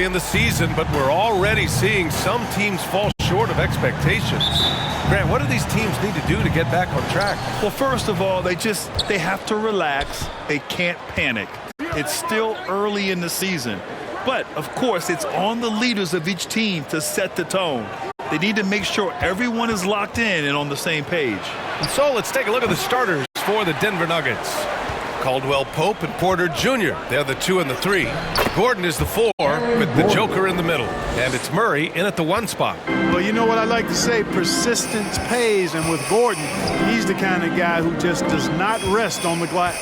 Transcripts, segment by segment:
in the season, but we're already seeing some teams fall short of expectations. Grant, what do these teams need to do to get back on track? Well, first of all, they have to relax. They can't panic. It's still early in the season. But, of course, it's on the leaders of each team to set the tone. They need to make sure everyone is locked in and on the same page. And so let's take a look at the starters for the Denver Nuggets. Caldwell Pope and Porter Jr. They're the 2 and the 3. Gordon is the 4 with the Joker in the middle. And it's Murray in at the 1 spot. Well, you know what I like to say, persistence pays. And with Gordon, he's the kind of guy who just does not rest on the glass.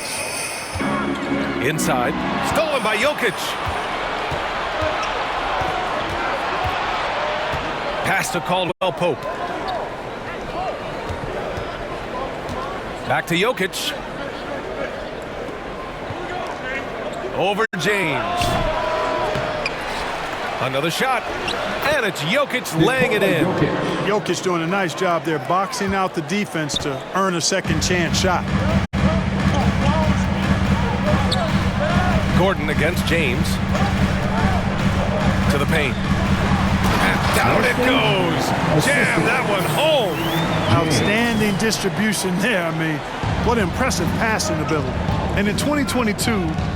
Inside, stolen by Jokic. Pass to Caldwell Pope. Back to Jokic. Over James. Another shot. And it's Jokic laying it in. Jokic doing a nice job there, boxing out the defense to earn a second chance shot. Gordon against James. To the paint. And down it goes. Jam that one home. Outstanding distribution there. I mean, what impressive passing ability. And in 2022,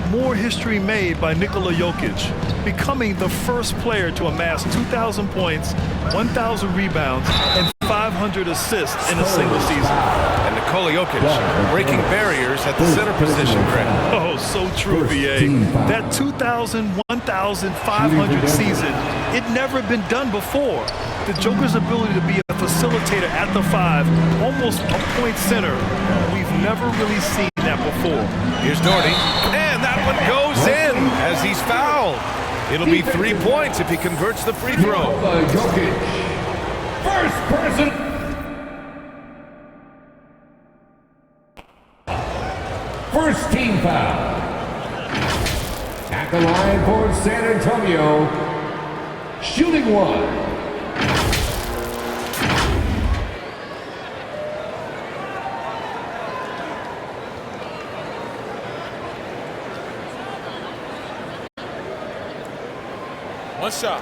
more history made by Nikola Jokic, becoming the first player to amass 2,000 points, 1,000 rebounds, and 500 assists in a single season. And Nikola Jokic breaking barriers at the center position, Grant. Oh, so true, VA. That 2,000, 1,500 season, it never been done before. The Joker's ability to be a facilitator at the 5, almost a point center, we've never really seen that before. Here's Doherty, and that one goes in as he's fouled. It'll be 3 points if he converts the free throw. Jokic, first person. First team foul. At the line for San Antonio, shooting 1. One shot.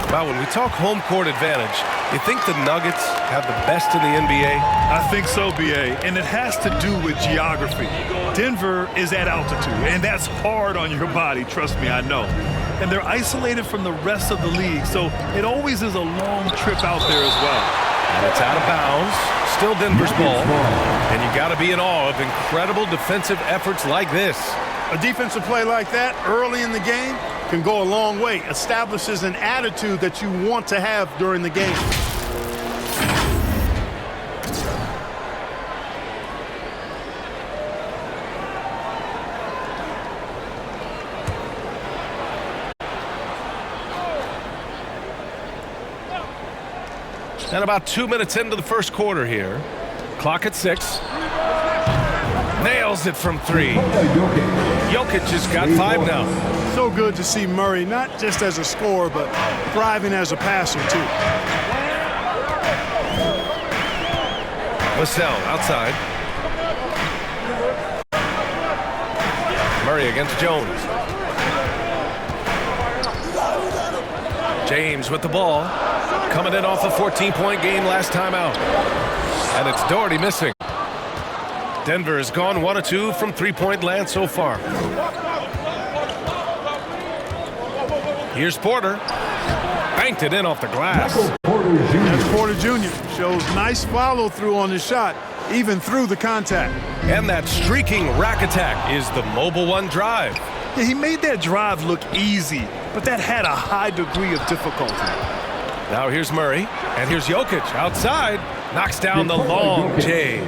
Well, when we talk home court advantage, you think the Nuggets have the best in the NBA? I think so, BA, and it has to do with geography. Denver is at altitude, and that's hard on your body, trust me, I know. And they're isolated from the rest of the league, so it always is a long trip out there as well. And it's out of bounds, still Denver's ball, and you got to be in awe of incredible defensive efforts like this. A defensive play like that early in the game can go a long way. Establishes an attitude that you want to have during the game. And about 2 minutes into the first quarter here. Clock at 6. Nails it from 3. Jokic has got 5 now. So good to see Murray, not just as a scorer, but thriving as a passer, too. Vassell outside. Murray against Jones. James with the ball. Coming in off a 14-point game last time out. And it's Doherty missing. Denver has gone 1 of 2 from 3-point land so far. Here's Porter. Banked it in off the glass. That's Porter Jr. Shows nice follow-through on his shot, even through the contact. And that streaking rack attack is the Mobile One drive. Yeah, he made that drive look easy, but that had a high degree of difficulty. Now here's Murray, and here's Jokic outside. Knocks down the long J.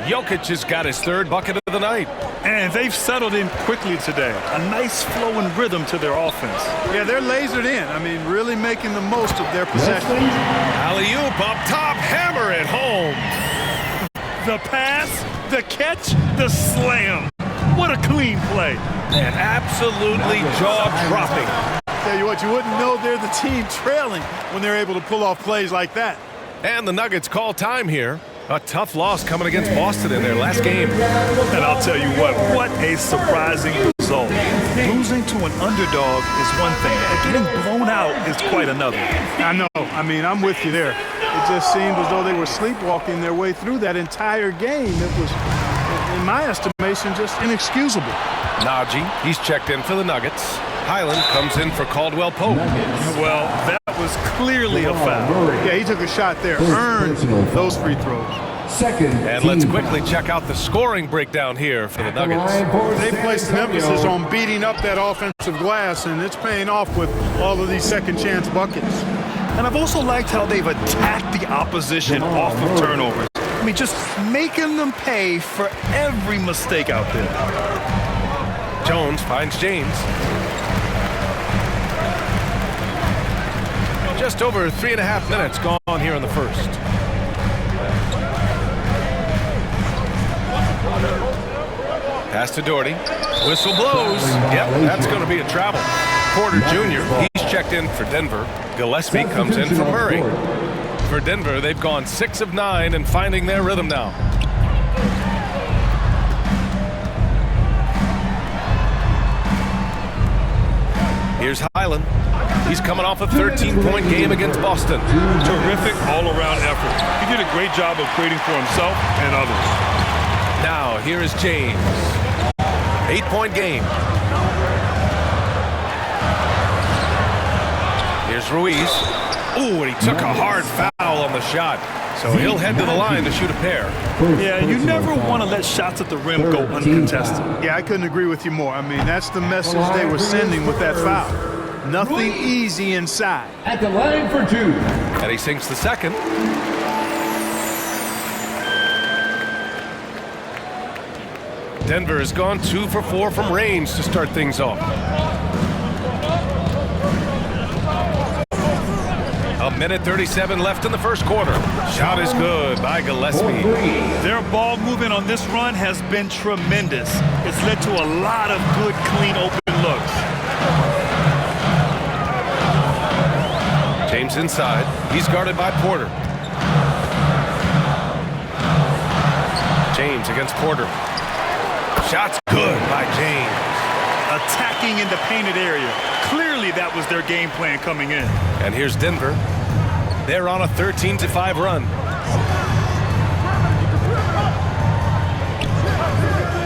Jokic has got his 3rd bucket of the night. And they've settled in quickly today. A nice flowing rhythm to their offense. Yeah, they're lasered in. I mean, really making the most of their possession. Alley-oop up top, hammer it home. The pass, the catch, the slam. What a clean play. And absolutely jaw-dropping. Tell you what, you wouldn't know they're the team trailing when they're able to pull off plays like that. And the Nuggets call time here. A tough loss coming against Boston in their last game. And I'll tell you what a surprising result. Losing to an underdog is one thing, but getting blown out is quite another. I know. I mean, I'm with you there. It just seemed as though they were sleepwalking their way through that entire game. It was, in my estimation, just inexcusable. Najee, he's checked in for the Nuggets. Highland comes in for Caldwell Pope. Well, that was clearly a foul. Yeah, he took a shot there, earned those free throws. And let's quickly check out the scoring breakdown here for the Nuggets. They placed an emphasis on beating up that offensive glass, and it's paying off with all of these second-chance buckets. And I've also liked how they've attacked the opposition off of turnovers. I mean, just making them pay for every mistake out there. Jones finds James. Just over 3.5 minutes gone here in the first. Pass to Doherty. Whistle blows. Yep, that's going to be a travel. Porter Jr., he's checked in for Denver. Gillespie comes in for Murray. For Denver, they've gone 6 of 9 and finding their rhythm now. Here's Highland. He's coming off a 13-point game against Boston. Terrific all-around effort. He did a great job of creating for himself and others. Now, here is James. 8-point game. Here's Ruiz. Ooh, and he took a hard foul on the shot. So he'll head to the line to shoot a pair. Yeah, you never want to let shots at the rim go uncontested. Yeah, I couldn't agree with you more. I mean, that's the message they were sending with that foul. Nothing easy inside. At the line for 2. And he sinks the second. Denver has gone 2 for 4 from range to start things off. A minute 37 left in the first quarter. Shot is good by Gillespie. Their ball movement on this run has been tremendous. It's led to a lot of good, clean, open looks. James inside. He's guarded by Porter. James against Porter. Shot's good by James. Attacking in the painted area. Clearly that was their game plan coming in. And here's Denver. They're on a 13-5 run.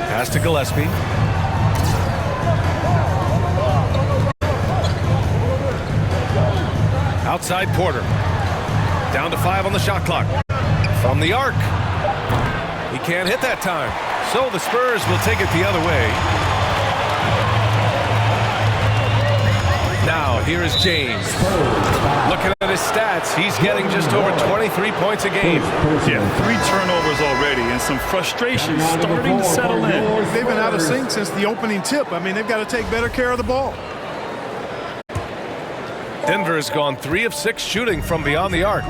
Pass to Gillespie. Outside Porter. Down to 5 on the shot clock. From the arc. He can't hit that time. So the Spurs will take it the other way. Now, here is James. Looking at his stats, he's getting just over 23 points a game. Yeah, 3 turnovers already and some frustration starting to settle in. They've been out of sync since the opening tip. I mean, they've got to take better care of the ball. Denver has gone 3 of 6 shooting from beyond the arc.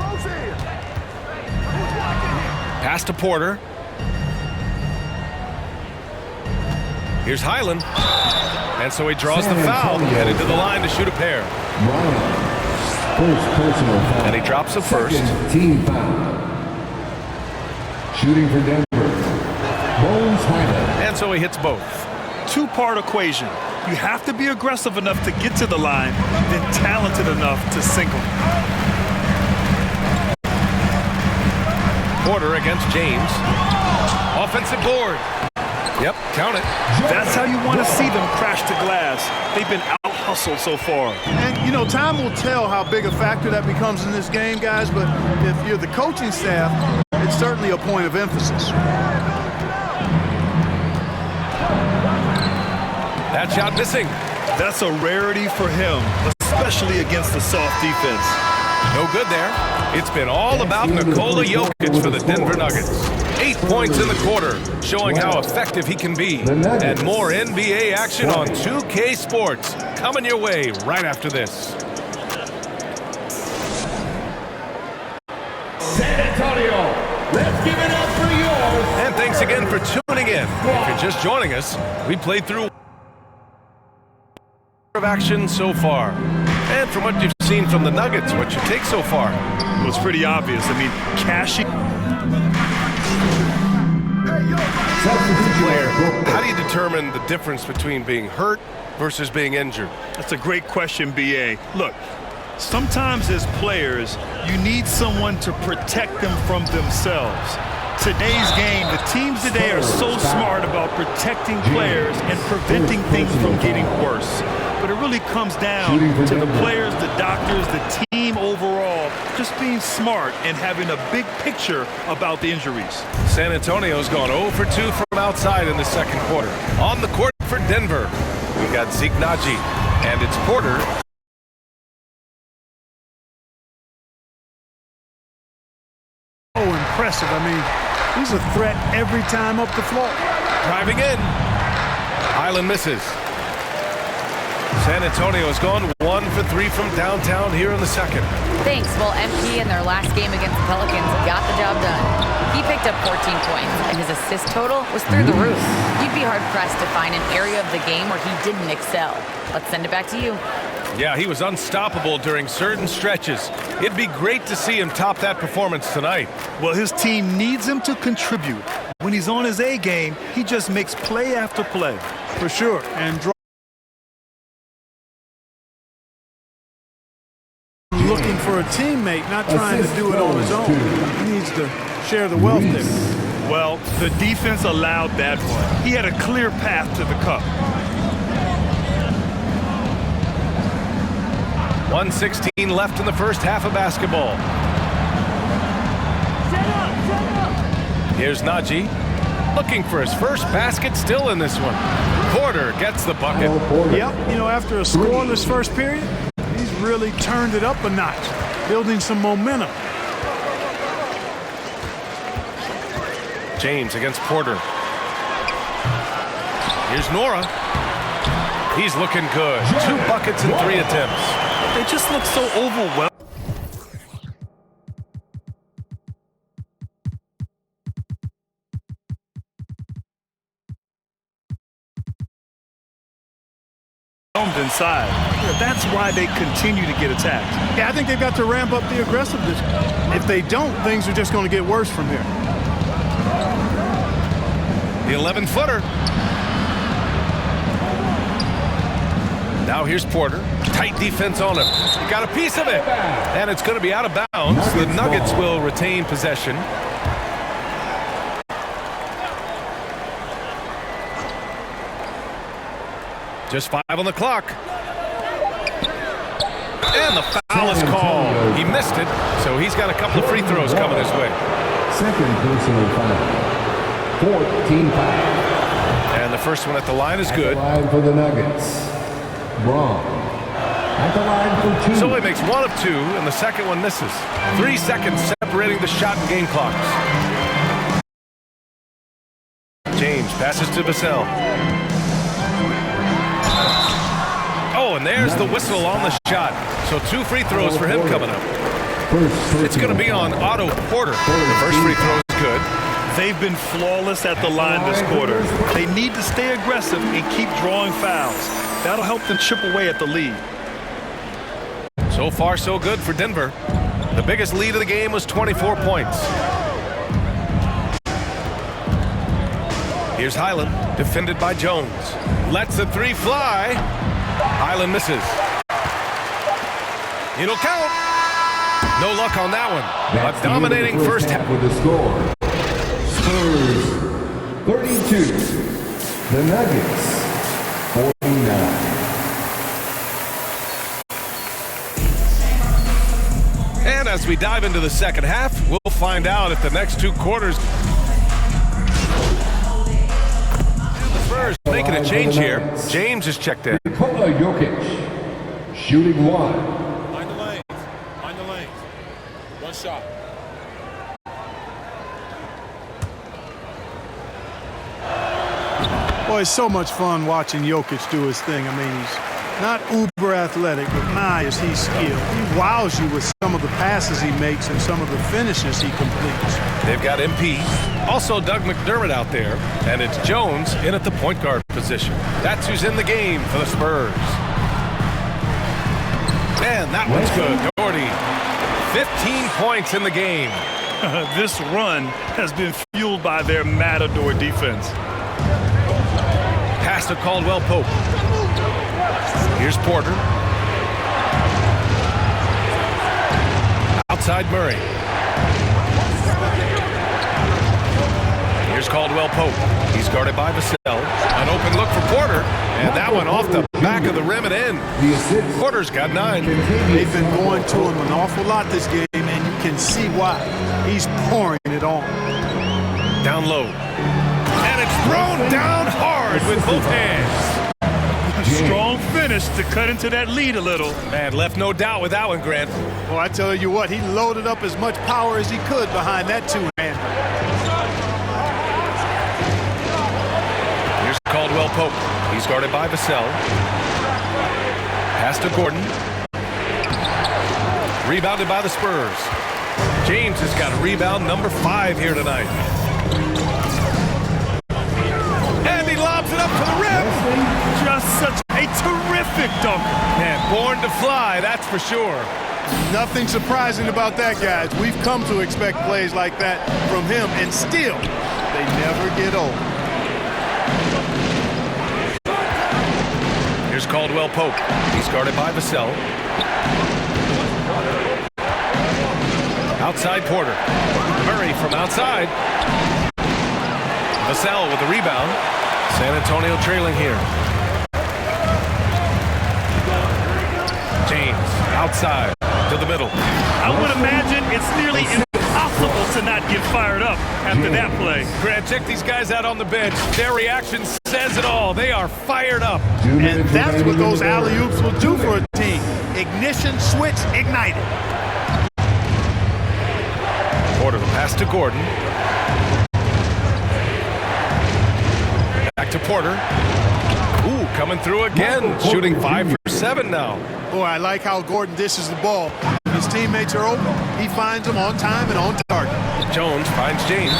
Pass to Porter. Here's Highland. And so he draws the foul, headed to the line to shoot a pair. First personal foul. And he drops a first. Second team foul. Shooting for Denver. Bones Highland. And so he hits both. 2-part equation. You have to be aggressive enough to get to the line, then talented enough to sink them. Porter against James. Offensive board. Yep, count it. That's how you want to see them crash to glass. They've been out-hustled so far. And, you know, time will tell how big a factor that becomes in this game, guys, but if you're the coaching staff, it's certainly a point of emphasis. That shot missing. That's a rarity for him, especially against the soft defense. No good there. It's been all about Nikola Jokic for the Denver Nuggets. 8 points in the quarter, showing how effective he can be. And more NBA action on 2K Sports coming your way right after this. San Antonio, let's give it up for yours. And thanks again for tuning in. If you're just joining us, we played through of action so far. And from what you've seen from the Nuggets, what's your take so far? Well, it's pretty obvious. I mean, cashing. How do you determine the difference between being hurt versus being injured? That's a great question, B.A. Look, sometimes as players, you need someone to protect them from themselves. Today's game, the teams today are so smart about protecting players and preventing things from getting worse. But it really comes down to the players, the doctors, the team overall, just being smart and having a big picture about the injuries. San Antonio's gone 0 for 2 from outside in the second quarter. On the court for Denver, we've got Zeke Naji, and it's Porter. Oh, impressive. I mean, he's a threat every time up the floor. Driving in. Highland misses. San Antonio has gone 1 for 3 from downtown here in the second. Thanks. Well, MP in their last game against the Pelicans got the job done. He picked up 14 points, and his assist total was through the roof. You'd be hard-pressed to find an area of the game where he didn't excel. Let's send it back to you. Yeah, he was unstoppable during certain stretches. It'd be great to see him top that performance tonight. Well, his team needs him to contribute. When he's on his A game, he just makes play after play. For sure. And looking for a teammate, not trying to do it on his own. He needs to share the wealth there. Well, the defense allowed that one. He had a clear path to the cup. 1:16 left in the first half of basketball. Here's Naji, looking for his first basket, still in this one. Porter gets the bucket. Yep, you know, after a scoreless first period, he's really turned it up a notch, building some momentum. James against Porter. Here's Nora. He's looking good. 2 buckets in 3 attempts. They just look so overwhelmed. Inside. That's why they continue to get attacked. Yeah, I think they've got to ramp up the aggressiveness. If they don't, things are just going to get worse from here. The 11-footer. Now here's Porter. Tight defense on him. He got a piece of it. And it's going to be out of bounds. The Nuggets will retain possession. Just 5 on the clock. And the foul is called. He missed it, so he's got a couple of free throws coming his way. Second personal foul. 14 foul. And the first one at the line is good. Line for the Nuggets. Braun. At the line for 2. So he makes 1 of 2, and the second one misses. 3 seconds separating the shot and game clocks. James passes to Vassell. Oh, and there's the whistle on the shot. So 2 free throws for him coming up. It's going to be on Otto Porter. The first free throw is good. They've been flawless at the line this quarter. They need to stay aggressive and keep drawing fouls. That'll help them chip away at the lead. So far, so good for Denver. The biggest lead of the game was 24 points. Here's Highland, defended by Jones. Lets the 3 fly. Highland misses. It'll count. No luck on that one. A dominating first half. With the score. Spurs 32. The Nuggets 49. And as we dive into the second half, we'll find out if the next 2 quarters. The Spurs making a change here. James is checked in. Nikola Jokic shooting 1. Mind the lanes. Mind the lanes. 1 shot. Boy, it's so much fun watching Jokic do his thing. I mean, he's not uber athletic, but my, is he skilled. He wows you with some of the passes he makes and some of the finishes he completes. They've got MP, also Doug McDermott out there, and it's Jones in at the point guard position. That's who's in the game for the Spurs. And that one's good. Doherty, 15 points in the game. This run has been fueled by their Matador defense. Pass to Caldwell Pope. Here's Porter. Outside Murray. Here's Caldwell Pope. He's guarded by Vassell. An open look for Porter. And that one off the back of the rim and in. Porter's got 9. They've been going to him an awful lot this game, and you can see why. He's pouring it on. Down low. And it's thrown down hard with both hands. Strong finish to cut into that lead a little. Man, left no doubt with that one, Grant. Well, I tell you what, he loaded up as much power as he could behind that two-hander. Here's Caldwell Pope. He's guarded by Vassell. Pass to Gordon. Rebounded by the Spurs. James has got rebound number 5 here tonight. And he lobs it up to the rim. Just such a terrific dunker. Man, born to fly, that's for sure. Nothing surprising about that, guys. We've come to expect plays like that from him, and still, they never get old. Here's Caldwell Pope. He's guarded by Vassell. Outside Porter. Murray from outside. Vassell with the rebound. San Antonio trailing here. James outside to the middle. I would imagine it's nearly impossible to not get fired up after that play. Grant, check these guys out on the bench. Their reaction says it all. They are fired up. And that's what those alley-oops will do for a team. Ignition switch ignited. Porter, the pass to Gordon. Back to Porter. Ooh, coming through again. Shooting 5 for 7 now. Boy, I like how Gordon dishes the ball. When his teammates are open, he finds them on time and on target. Jones finds James.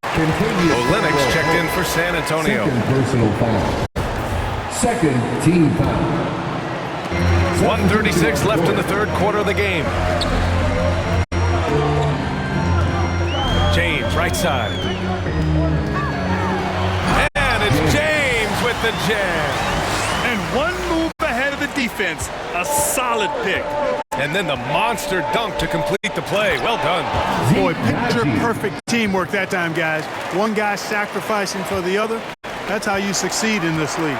Continues. Olenek checked in for San Antonio. Second personal foul. Second team foul. 1:36 left in the third quarter of the game. James, right side. And it's James with the jam. And one move ahead of the defense. A solid pick. And then the monster dunk to complete the play. Well done. Boy, picture-perfect teamwork that time, guys. One guy sacrificing for the other. That's how you succeed in this league.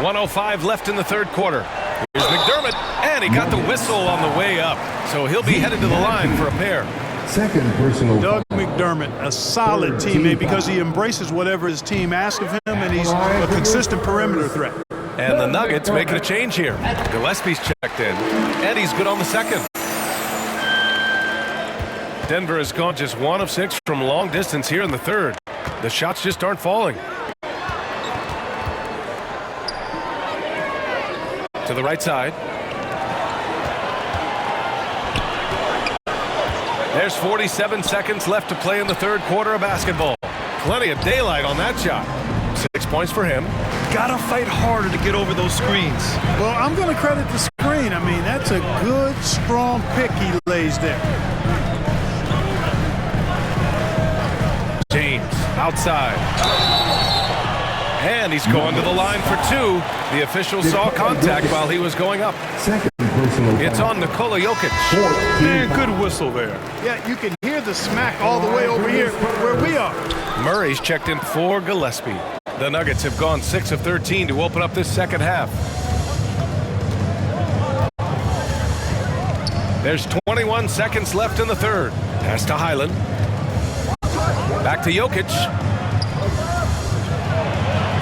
1:05 left in the third quarter. Here's McDermott, and he got the whistle on the way up. So he'll be headed to the line for a pair. Second personal Doug foul. McDermott, a solid teammate because he embraces whatever his team asks of him, and he's a consistent perimeter threat. And the Nuggets making a change here. Gillespie's checked in, and he's good on the second. Denver has gone just 1 of 6 from long distance here in the third. The shots just aren't falling. To the right side. There's 47 seconds left to play in the third quarter of basketball. Plenty of daylight on that shot. 6 points for him. Gotta fight harder to get over those screens. Well, I'm going to credit the screen. I mean, that's a good, strong pick he lays there. James outside. And he's going to the line for 2. The official saw contact while he was going up. Second personal It's foul. on Nikola Jokic. Man, good whistle there. Yeah, you can hear the smack all the way over here where we are. Murray's checked in for Gillespie. The Nuggets have gone 6 of 13 to open up this second half. There's 21 seconds left in the third. Pass to Highland. Back to Jokic.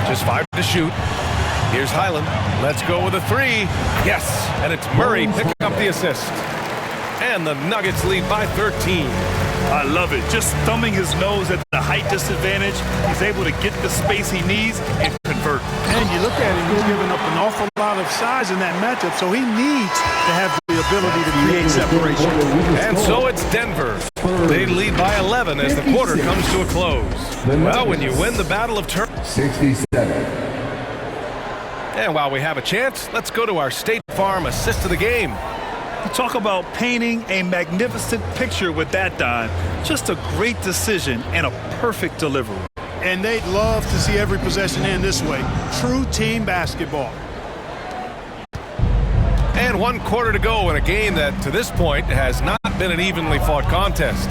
Just 5 to shoot. Here's Highland. Let's go with a 3. Yes, and it's Murray picking up the assist. And the Nuggets lead by 13. I love it. Just thumbing his nose at the height disadvantage. He's able to get the space he needs and convert. And you look at him, he's giving up an awful lot of size in that matchup, so he needs to have the ability to create separation. And so it's Denver. They They lead by 11 as the quarter comes to a close. Well, when you win the battle of turn... 67. And while we have a chance, let's go to our State Farm assist of the game. You talk about painting a magnificent picture with that, Don. Just a great decision and a perfect delivery. And they'd love to see every possession end this way. True team basketball. And 1 quarter to go in a game that, to this point, has not been an evenly fought contest.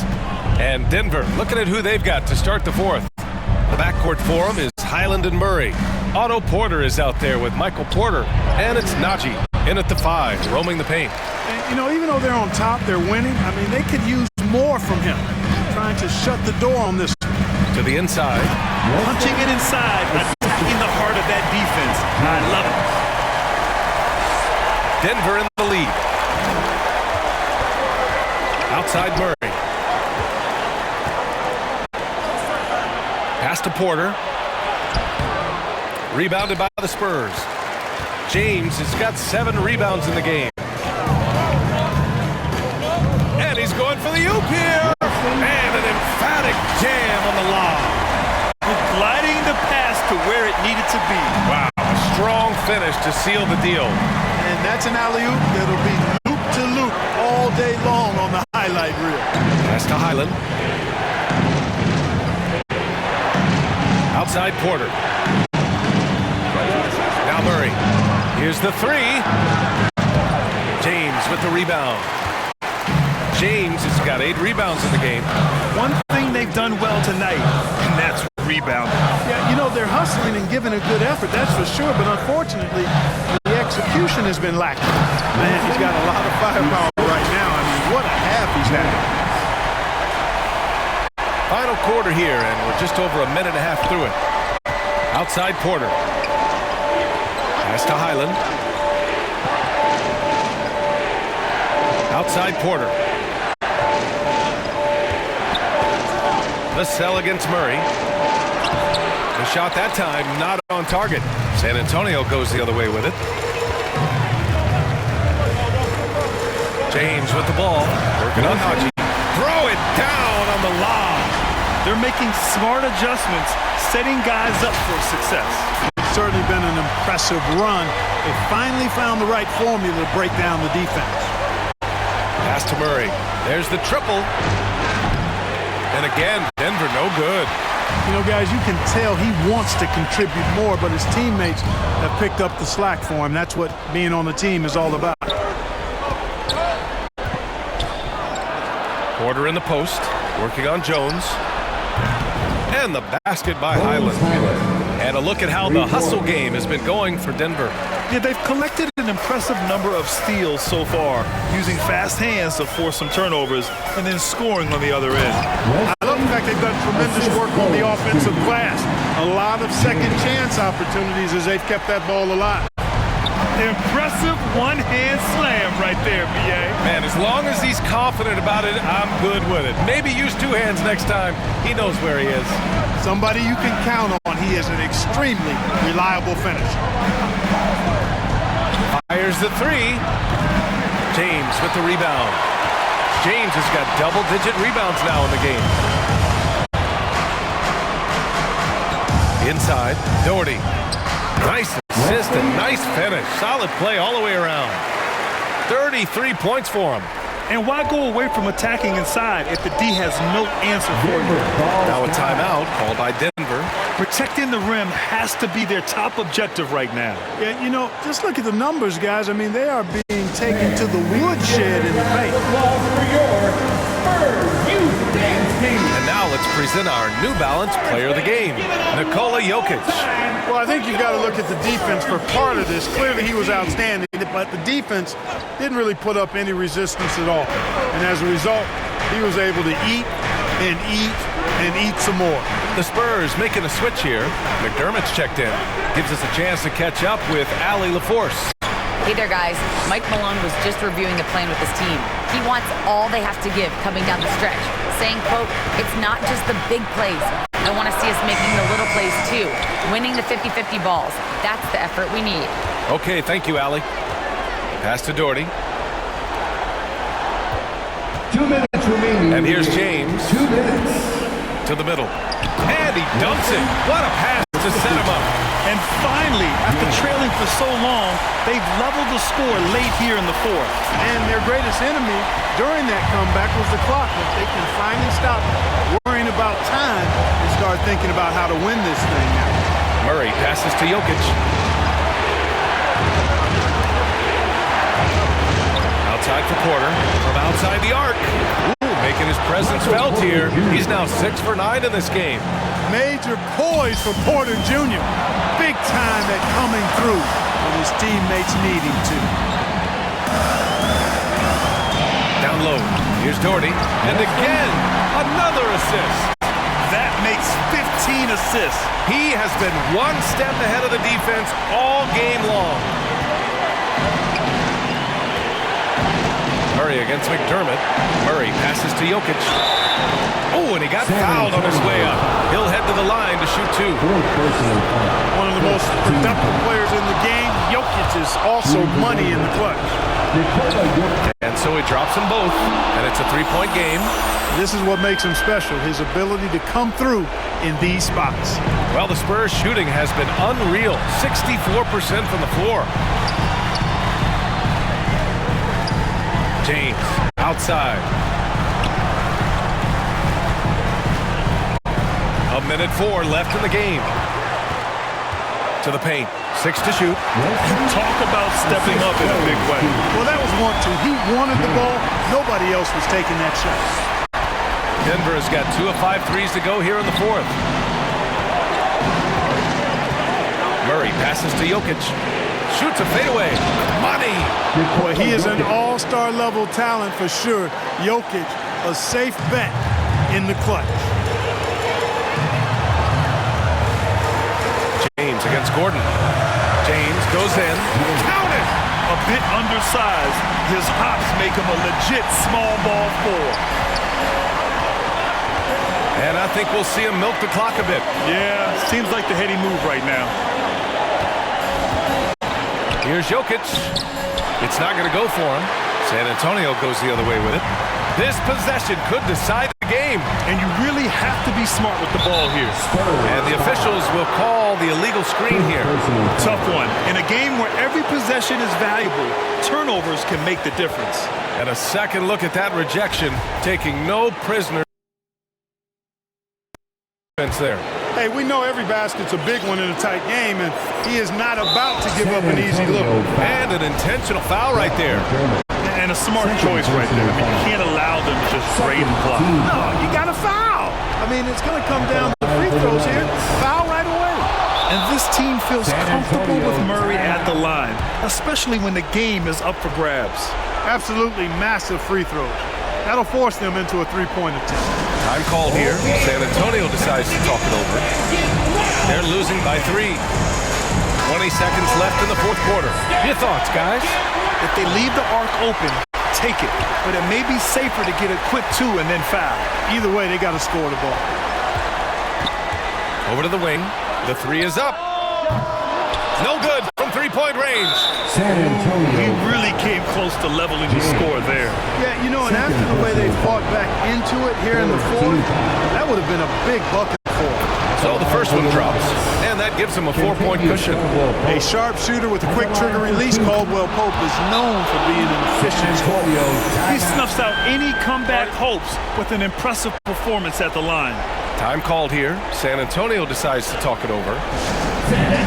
And Denver, looking at who they've got to start the fourth. The backcourt for them is Highland and Murray. Otto Porter is out there with Michael Porter. And it's Najee in at the 5, roaming the paint. And, you know, even though they're on top, they're winning. I mean, they could use more from him. Trying to shut the door on this. To the inside. Punching it inside, attacking the heart of that defense. I love it. Denver in the lead. Outside Murray. Pass to Porter. Rebounded by the Spurs. James has got 7 rebounds in the game. And he's going for the oop here. And an emphatic jam on the lob. Gliding the pass to where it needed to be. Wow, a strong finish to seal the deal. And that's an alley-oop that'll be loop-to-loop all day long on the highlight reel. Pass to Highland. Outside Porter. Now Murray. Here's the 3. James with the rebound. James has got 8 rebounds in the game. One thing they've done well tonight, and that's rebounding. Yeah, you know, they're hustling and giving a good effort, that's for sure. But unfortunately, the execution has been lacking. Man, he's got a lot of firepower right now. I mean, what a half he's had. Final quarter here, and we're just over a minute and a half through it. Outside Porter. Pass to Highland. Outside Porter. The sell against Murray. The shot that time not on target. San Antonio goes the other way with it. James with the ball. Working on Najee. Throw it down on the lob. They're making smart adjustments, setting guys up for success. It's certainly been an impressive run. They finally found the right formula to break down the defense. Pass to Murray. There's the triple. And again, Denver no good. You know, guys, you can tell he wants to contribute more, but his teammates have picked up the slack for him. That's what being on the team is all about. Porter in the post, working on Jones. And the basket by Highland. And a look at how the hustle game has been going for Denver. Yeah, they've collected an impressive number of steals so far, using fast hands to force some turnovers and then scoring on the other end. I love the fact they've done tremendous work on the offensive glass. A lot of second chance opportunities as they've kept that ball alive. Impressive one-hand slam right there, B.A. Man, as long as he's confident about it, I'm good with it. Maybe use 2 hands next time. He knows where he is. Somebody you can count on. He is an extremely reliable finisher. Fires the 3. James with the rebound. James has got double-digit rebounds now in the game. Inside, Doherty. Nice assist and nice finish. Solid play all the way around. 33 points for him. And why go away from attacking inside if the D has no answer for you? Now a timeout called by Denver. Protecting the rim has to be their top objective right now. Yeah, you know, just look at the numbers, guys. I mean, they are being taken to the woodshed in the paint. And now let's present our New Balance Player of the Game, Nikola Jokic. Well, I think you've got to look at the defense for part of this. Clearly, he was outstanding, but the defense didn't really put up any resistance at all. And as a result, he was able to eat and eat and eat some more. The Spurs making a switch here. McDermott's checked in. Gives us a chance to catch up with Allie LaForce. Hey there, guys. Mike Malone was just reviewing the plan with his team. He wants all they have to give coming down the stretch, saying, quote, it's not just the big plays. I want to see us making the little plays too, winning the 50-50 balls. That's the effort we need. Okay, thank you, Allie. Pass to Doherty. 2 minutes remaining And here's James 2 minutes. to the middle. And he dunks it. What a pass to set him up. And finally, after trailing for so long, they've leveled the score late here in the fourth. And their greatest enemy during that comeback was the clock. If they can finally stop worrying about time and start thinking about how to win this thing now. Murray passes to Jokic. Outside for Porter from outside the arc. Ooh, making his presence felt here. He's now 6 for 9 in this game. Major poise for Porter Jr. Big time at coming through when his teammates need him to. Down low. Here's Doherty. And again, another assist. That makes 15 assists. He has been one step ahead of the defense all game long. Murray against McDermott. Murray passes to Jokic. Oh, and he got fouled on his way up. He'll head to the line to shoot 2. One of the most productive players in the game. Jokic is also money in the clutch. And so he drops them both, and it's a 3-point game. This is what makes him special, his ability to come through in these spots. Well, the Spurs shooting has been unreal. 64% from the floor. James outside. 1:04 left in the game. To the paint. 6 to shoot. Talk about stepping up in a big way. Well, that was 1-2. He wanted the ball. Nobody else was taking that shot. Denver has got 2 of 5 threes to go here in the fourth. Murray passes to Jokic. Shoots a fadeaway. Money! Boy, he is an all-star level talent for sure. Jokic, a safe bet in the clutch. James against Gordon. James goes in. Count it! A bit undersized. His hops make him a legit small ball 4. And I think we'll see him milk the clock a bit. Yeah, seems like the heady move right now. Here's Jokic. It's not going to go for him. San Antonio goes the other way with it. This possession could decide the game. And you really have to be smart with the ball here. And the officials will call the illegal screen here. Tough one. In a game where every possession is valuable, turnovers can make the difference. And a second look at that rejection, taking no prisoners there. Hey, we know every basket's a big one in a tight game, and he is not about to give up an easy look. And an intentional foul right there. And a smart choice right there. I mean, you can't allow them to just trade and block. No, you got to foul. I mean, it's going to come down to free throws here. Foul right away. And this team feels comfortable with Murray at the line, especially when the game is up for grabs. Absolutely massive free throws. That'll force them into a three-point attempt. Time called here. San Antonio decides to talk it over. They're losing by 3. 20 seconds left in the fourth quarter. Your thoughts, guys? If they leave the arc open, take it. But it may be safer to get a quick 2 and then foul. Either way, they got to score the ball. Over to the wing. The 3 is up. No good from 3-point range. San Antonio. He really came close to leveling the score there. Yeah, you know, and after the way they fought back into it here in the fourth, that would have been a big bucket for them. So the first one drops, and that gives him a 4-point cushion. A sharp shooter with a quick trigger release, Caldwell Pope is known for being an efficient scorer. He snuffs out any comeback hopes with an impressive performance at the line. Time called here. San Antonio decides to talk it over.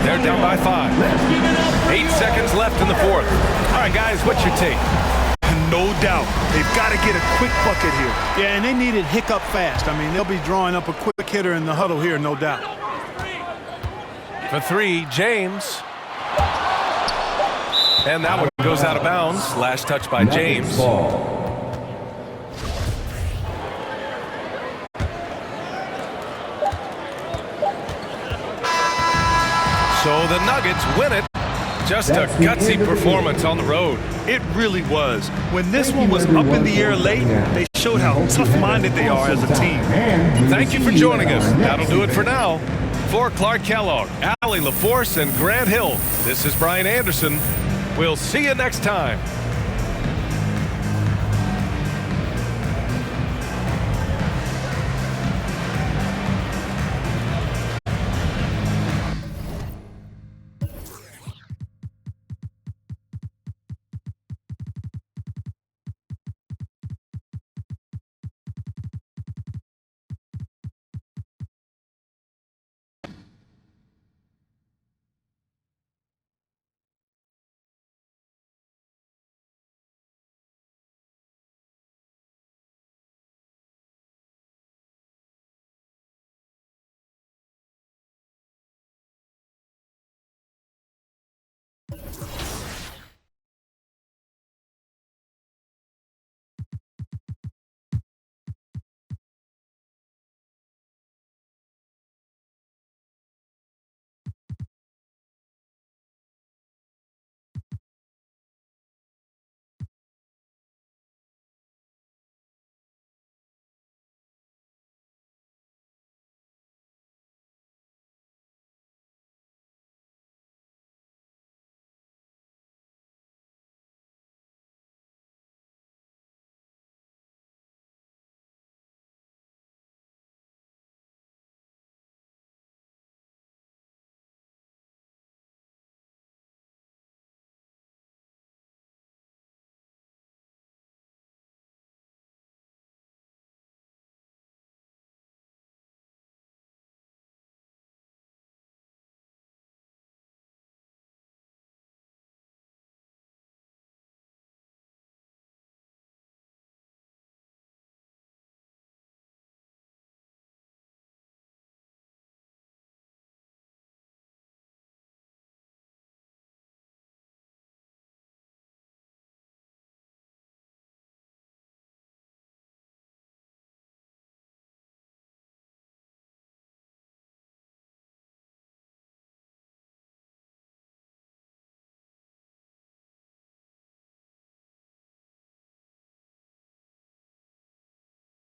They're down by 5. 8 seconds left in the fourth. All right, guys, what's your take? No doubt. They've got to get a quick bucket here. Yeah, and they need it hiccup fast. I mean, they'll be drawing up a quick hitter in the huddle here, no doubt. For 3, James. And that one goes out of bounds. Last touch by James. So the Nuggets win it. Just a gutsy performance on the road. It really was. When this one was up in the air late, they showed how tough-minded they are as a team. Thank you for joining us. That'll do it for now. For Clark Kellogg, Allie LaForce, and Grant Hill, this is Brian Anderson. We'll see you next time.